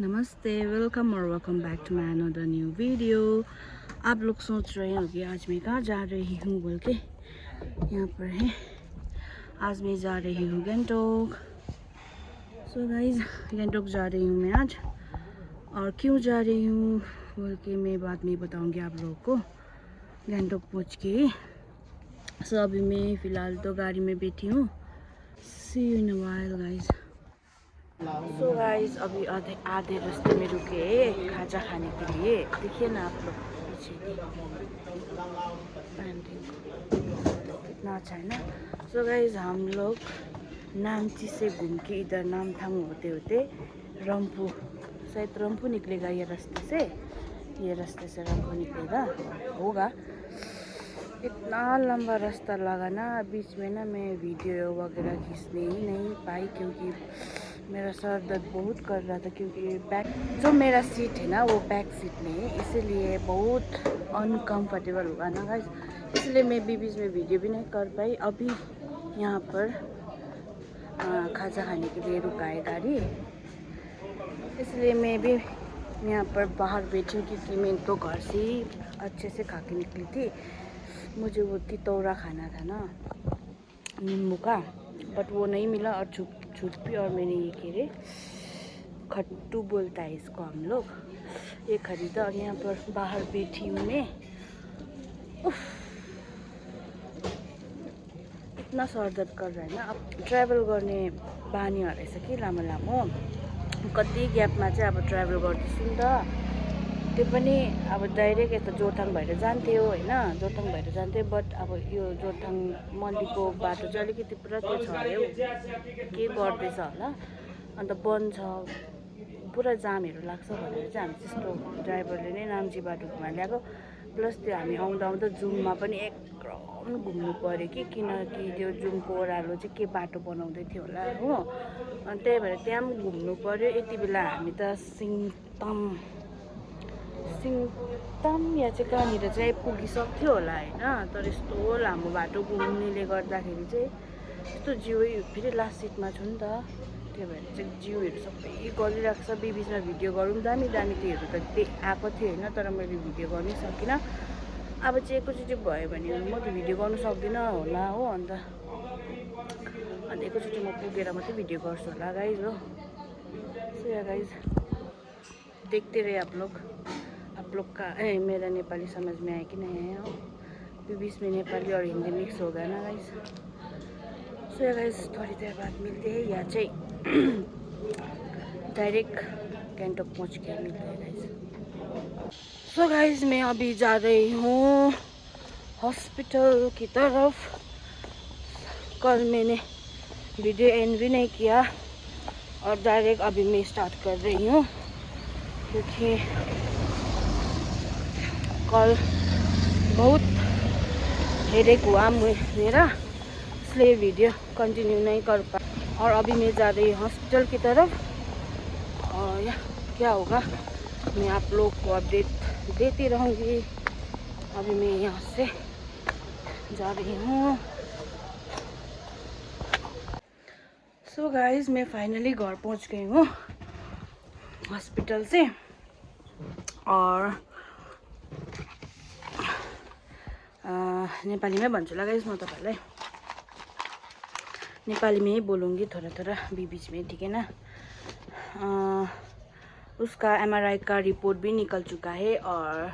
नमस्ते, वेलकम और welcome back to my another new video. आप लोग सोच रहे होंगे आज मैं कहाँ जा रही हूँ बोल के। यहाँ पर है, आज मैं जा रही हूँ गंगटोक। सो गाइज, गंगटोक जा रही हूँ मैं आज, और क्यों जा रही हूँ बोल के मैं बाद में बताऊँगी आप लोगों को गंगटोक पहुँच के। सो अभी मैं फ़िलहाल तो गाड़ी में बैठी हूँ। See you in a while guys. So guys, अभी आधे रास्ते में रुके खाजा खाने के लिए। देखिए ना आप लोग पीछे कितना अच्छा है ना। सो गाइज, हम लोग नामची से घूम के इधर नामथांग होते होते रंपू, शायद रंपू निकलेगा ये रास्ते से। ये रास्ते से रंपू निकलेगा होगा। इतना लंबा रास्ता लगा ना, बीच में ना मैं वीडियो वगैरह खींचने ही नहीं पाई क्योंकि मेरा सर दर्द बहुत कर रहा था। क्योंकि बैक जो मेरा सीट है ना वो बैक सीट में है, इसीलिए बहुत अनकंफर्टेबल होगा ना गाइस। इसलिए मैं बीच में वीडियो भी नहीं कर पाई। अभी यहाँ पर खाजा खाने के लिए रुका है गाड़ी, इसलिए मैं भी यहाँ पर बाहर बैठी हूँ क्योंकि मैं तो घर से ही अच्छे से खा के निकली थी। मुझे वो तितौरा खाना था ना नींबू का, बट वो नहीं मिला। और छुटपी और मैंने ये खेरे खट्टू बोलता है इसको हम लोग, ये खरीदा। और यहाँ पर बाहर बैठी हूँ मैं। इतना सर दर्द कर रहा है ना। अब ट्राभल गर्ने बानी हराइछ कि लामो लामो कति ग्यापमा चाहिँ अब ट्राभल गर्दैछु नि त। त्यो पनि अब डाइरेक्ट यता जोरथाङ भएर जान्थ्यो होइन, जोरथाङ भएर जान्थ्यो। बट अब यो जोरथाङ मल्लीको बाटो चाहिँ अलिकति पुरा त्यो छ अरे हौ, के गर्दैछ होला, अन्त बन्द छ, पुरा जामहरू लाग्छ भनेर चाहिँ हामी त्यस्तो ड्राइभरले नै नाम्ची बाटो घुमाइ ल्याएको। प्लस त्यो हामी आउँदा आउँदा जुममा पनि एक राउन्ड घुम्नु पऱ्यो कि, किनकि त्यो जुमको ओह्रालो चाहिँ के बाटो बनाउँदै थियो होला हो, अनि त्यही भएर त्यहाँ पनि घुम्नु पऱ्यो। यति बेला हामी त सिङताम या चाहिँ कहाँनिर चाहिँ पुगिसक्थ्यो होला होइन। तर यस्तो लामो बाटो घुम्नेले गर्दाखेरि चाहिँ यस्तो जिउै, फेरि लास्ट सिटमा छु नि त, त्यही भएर चाहिँ जिउहरू सबै गरिरहेको छ। बिचमा भिडियो गरौँ दामी दामी त्योहरू त आएको थियो होइन, तर मैले भिडियो गर्नै सकिनँ। अब चाहिँ एकैचोटि भयो भने म त भिडियो गर्नु सक्दिनँ होला हो, अन्त एकैचोटि म पुगेर मात्रै भिडियो गर्छु होला गाइज हो। सो या गाइज, देखते रहे आप लोग का मेरा नेपाली समझ में आया कि नहीं आया हो। बीच में नेपाली और हिंदी मिक्स हो गया ना गाइज। सो या गाइज, थोड़ी देर बाद मिलते हैं, या चाहिए डायरेक्ट गंगटोक पहुँच के मिलते हैं गाइज। सो गाइज, मैं अभी जा रही हूँ हॉस्पिटल की तरफ। कल मैंने वीडियो एंड भी नहीं किया और डायरेक्ट अभी मैं स्टार्ट कर रही हूँ क्योंकि कल बहुत हेडेक हुआ मेरा, इसलिए वीडियो कंटिन्यू नहीं कर पाया। और अभी मैं जा रही हूँ हॉस्पिटल की तरफ, और क्या होगा मैं आप लोग को अपडेट देती रहूँगी। अभी मैं यहाँ से जा रही हूँ। सो गाइज, मैं फाइनली घर पहुँच गई हूँ हॉस्पिटल से। और नेपाली में भन्छु ल गाइज, म तपाईहरुलाई नेपाली में ही बोलूँगी थोड़ा थोड़ा बीच में, ठीक है ना। उसका MRI का रिपोर्ट भी निकल चुका है और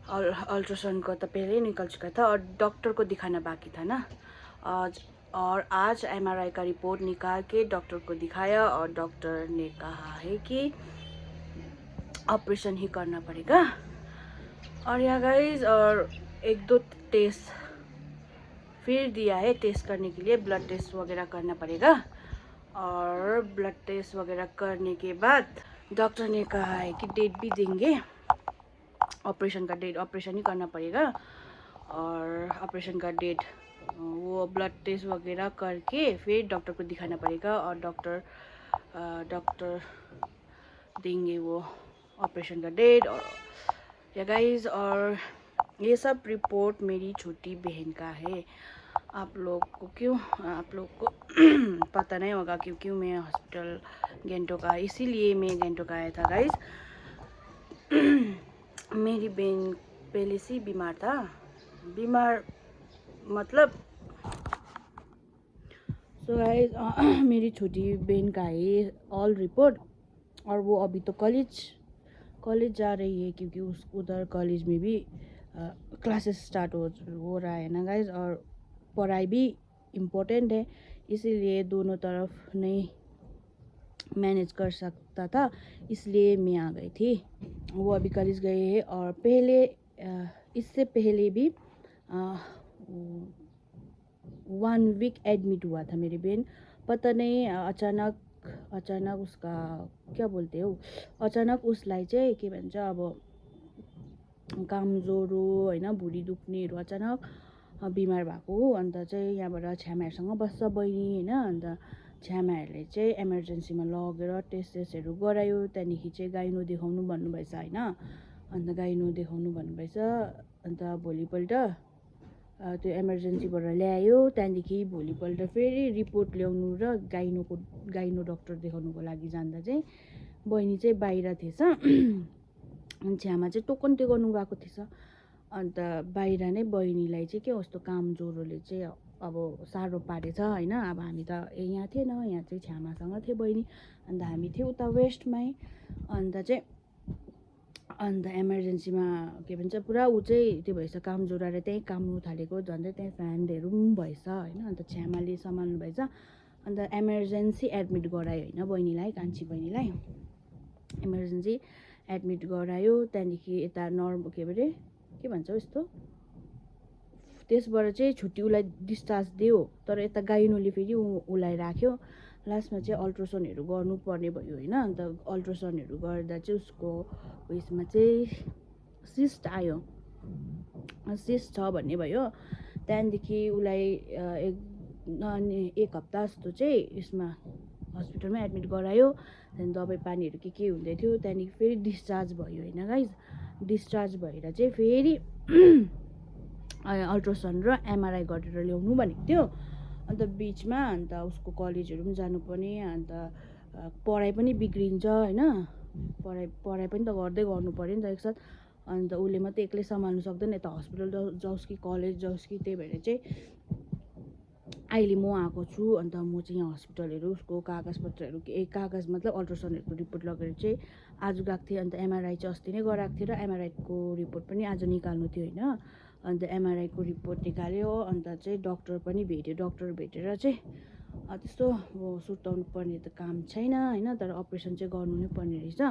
अल्ट्रासाउंड का तो पहले ही निकल चुका था, और डॉक्टर को दिखाना बाकी था ना आज MRI का रिपोर्ट निकाल के डॉक्टर को दिखाया, और डॉक्टर ने कहा है कि ऑपरेशन ही करना पड़ेगा। और यहाँ गाइज, और एक दो टेस्ट फिर दिया है टेस्ट करने के लिए, ब्लड टेस्ट वगैरह करना पड़ेगा। और ब्लड टेस्ट वगैरह करने के बाद डॉक्टर ने कहा है कि डेट भी देंगे, ऑपरेशन का डेट, ऑपरेशन ही करना पड़ेगा। और ऑपरेशन का डेट, वो ब्लड टेस्ट वगैरह करके फिर डॉक्टर को दिखाना पड़ेगा, और डॉक्टर देंगे वो ऑपरेशन का डेट। और या गाइज, और ये सब रिपोर्ट मेरी छोटी बहन का है। आप लोग को पता नहीं होगा क्यों मैं हॉस्पिटल गैंगटोक इसीलिए मैं गैंगटोक आया था गाइस। मेरी बहन पहले से बीमार था, बीमार मतलब सो गाइस मेरी छोटी बहन का है ऑल रिपोर्ट, और वो अभी तो कॉलेज जा रही है क्योंकि उधर कॉलेज में भी क्लासेस स्टार्ट हो रहा है ना गाइस, और पढ़ाई भी इम्पोर्टेंट है, इसीलिए दोनों तरफ नहीं मैनेज कर सकता था, इसलिए मैं आ गई थी। वो अभी कॉलेज गए हैं और इससे पहले भी 1 वीक एडमिट हुआ था मेरी बहन। पता नहीं अचानक उसका क्या बोलते हो, अचानक उसलाई चाहिँ के भन्छ अब काम ज्वरो होइन, भुँडी दुख्नेहरू अचानक बिमार भएको। अन्त चाहिँ यहाँबाट छ्यामाहरूसँग बस्छ बहिनी होइन, अन्त छ्यामाहरूले चाहिँ इमर्जेन्सीमा लगेर टेस्टहरू गरायो, त्यहाँदेखि चाहिँ गाइनो देखाउनु भन्नुभएछ होइन। अन्त गाइनो देखाउनु भन्नुभएछ, अन्त भोलिपल्ट त्यो इमर्जेन्सीबाट ल्यायो, त्यहाँदेखि भोलिपल्ट फेरि रिपोर्ट ल्याउनु र गाइनो डक्टर देखाउनुको लागि जाँदा चाहिँ बहिनी चाहिँ बाहिर थिएछ। अनि छ्यामा चाहिँ टोकन टेकाउनु गएको थिएछ। अन्त बाहिर नै बहिनीलाई चाहिँ के कस्तो काम ज्वरोले चाहिँ अब साह्रो पारेछ होइन। अब हामी त यहाँ थिएन, यहाँ चाहिँ छ्यामासँग थियो बहिनी, अन्त हामी थियो उता वेस्टमै। अन्त इमर्जेन्सीमा के भन्छ पुरा ऊ चाहिँ त्यो भएछ, काम ज्वरो आएर त्यहीँ काम्नु थालेको, झन्डै त्यहीँ फ्यान्डहरू पनि भएछ होइन। अन्त छ्यामाले सम्हाल्नु भएछ, अन्त इमर्जेन्सी एडमिट गरायो होइन बहिनीलाई, कान्छी बहिनीलाई इमर्जेन्सी एडमिट गरायो। त्यहाँदेखि यता के भन्छ यस्तो, त्यसबाट चाहिँ छुट्टी उसलाई डिस्चार्ज दियो, तर यता गाइनोले फेरि उसलाई राख्यो। लास्टमा चाहिँ अल्ट्रासाउन्डहरू गर्नुपर्ने भयो होइन। अन्त अल्ट्रासाउन्डहरू गर्दा चाहिँ उसको उयसमा चाहिँ सिस्ट आयो, सिस्ट छ भन्ने भयो। त्यहाँदेखि उसलाई एक हप्ता जस्तो चाहिँ यसमा हस्पिटलमा एडमिट गरायो। त्यहाँदेखि दबाई पानीहरू के हुँदै थियो, त्यहाँदेखि फेरि डिस्चार्ज भयो होइन गाइज। डिस्चार्ज भएर चाहिँ फेरि अल्ट्रासाउन्ड र एमआरआई गरेर ल्याउनु भनेको थियो। अन्त बिचमा अन्त उसको कलेजहरू पनि जानुपर्ने, अन्त पढाइ पनि बिग्रिन्छ होइन, पढाइ पनि त गर्नु पऱ्यो नि त एकसाथ। अन्त उसले मात्रै एक्लै सम्हाल्नु सक्दैन, यता हस्पिटल जाओस् कि कलेज जाओस् कि, त्यही भएर चाहिँ अहिले म आएको छु। अन्त म चाहिँ यहाँ हस्पिटलहरू उसको कागजपत्रहरू कागज मतलब अल्ट्रासाउन्डहरूको रिपोर्ट लगेर चाहिँ आज गएको थिएँ। अन्त एमआरआई चाहिँ अस्ति नै गराएको थिएँ र एमआरआईको रिपोर्ट पनि आज निकाल्नु थियो होइन। अन्त एमआरआईको रिपोर्ट निकाल्यो, अन्त चाहिँ डक्टर पनि भेट्यो, डक्टर भेटेर चाहिँ त्यस्तो सुर्ताउनु पर्ने त काम छैन होइन, तर अपरेसन चाहिँ गर्नु नै पर्ने रहेछ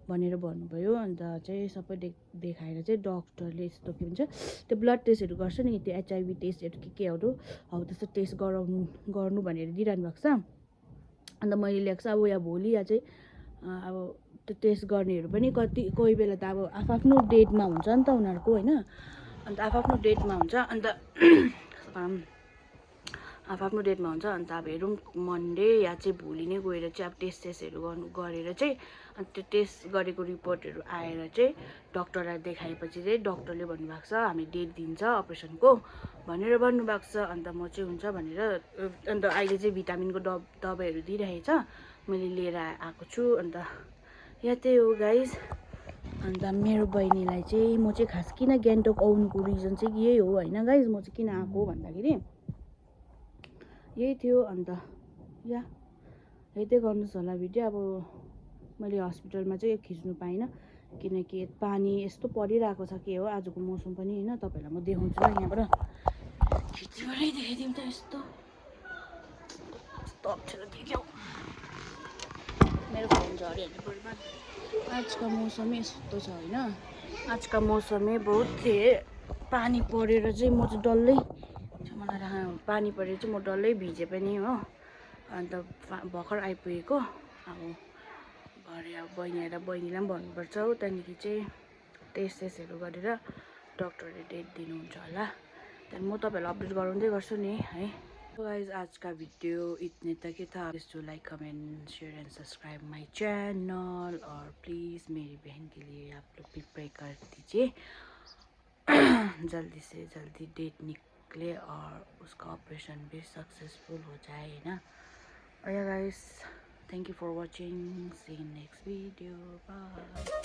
भनेर भन्नुभयो। अन्त चाहिँ सबै देखाएर चाहिँ डक्टरले यस्तो के भन्छ त्यो ब्लड टेस्टहरू गर्छ नि, त्यो एचआइभी टेस्टहरू केहरू हौ त्यस्तो टेस्ट गर्नु भनेर दिइरहनु भएको छ। अन्त मैले ल्याएको छ अब या भोलि या चाहिँ अब त्यो टेस्ट गर्नेहरू पनि कोही बेला त अब आफ्नो डेटमा हुन्छ नि त उनीहरूको होइन। अन्त आफ्नो डेटमा हुन्छ, अन्त आफ्नो डेटमा हुन्छ। अन्त अब हेरौँ मन्डे या चाहिँ भोलि नै गएर चाहिँ अब टेस्टहरू गरेर चाहिँ अन्त त्यो टेस्ट गरेको रिपोर्टहरू आएर चाहिँ डक्टरलाई देखाएपछि चाहिँ डक्टरले भन्नुभएको छ हामी डेट दिन्छ अपरेसनको भनेर भन्नुभएको छ। अन्त म चाहिँ हुन्छ भनेर, अन्त अहिले चाहिँ भिटामिनको दबाईहरू दिइरहेछ, मैले लिएर आएको छु। अन्त यहाँ त्यही हो गाइज। अन्त मेरो बहिनीलाई चाहिँ म चाहिँ खास किन गान्तोक आउनुको रिजन चाहिँ यही हो होइन गाइज। म चाहिँ किन आएको भन्दाखेरि यही थियो। अन्त यतै गर्नुहोस् होला भिडियो। अब मैले हस्पिटलमा चाहिँ खिच्नु पाइनँ किनकि पानी यस्तो परिरहेको छ, के हो आजको मौसम पनि होइन। तपाईँहरूलाई म देखाउँछु ल, यहाँबाट खिच्चिबाटै देखाइदिउँ त, यस्तो अप्ठ्यारो देख्यौ मेरो फोन झरिहाल्ने परिमा। आज का मौसम यस्तो छ होइन, आज का मौसम बहुत पानी परेर चाहिँ म चाहिँ डल्लै मलाई पानी परेर चाहिँ म डल्लै भिजे पनि हो। अन्त भर्खर आइपुगेको, अब भरे अब बहिनी आएर बहिनीलाई पनि भन्नुपर्छ हो। त्यहाँदेखि चाहिँ टेस्टहरू गरेर डक्टरले डेट दिनुहुन्छ होला, त्यहाँदेखि म तपाईँहरूलाई अपडेट गराउँदै गर्छु नि है। तो गाइज आज का वीडियो इतने तक ही था। Please do like comment share and subscribe my channel, और प्लीज़ मेरी बहन के लिए आप लोग भी प्रे कर दीजिए जल्दी से जल्दी डेट निकले और उसका ऑपरेशन भी सक्सेसफुल हो जाए, है ना। और या guys, thank you for watching, see in next video, bye.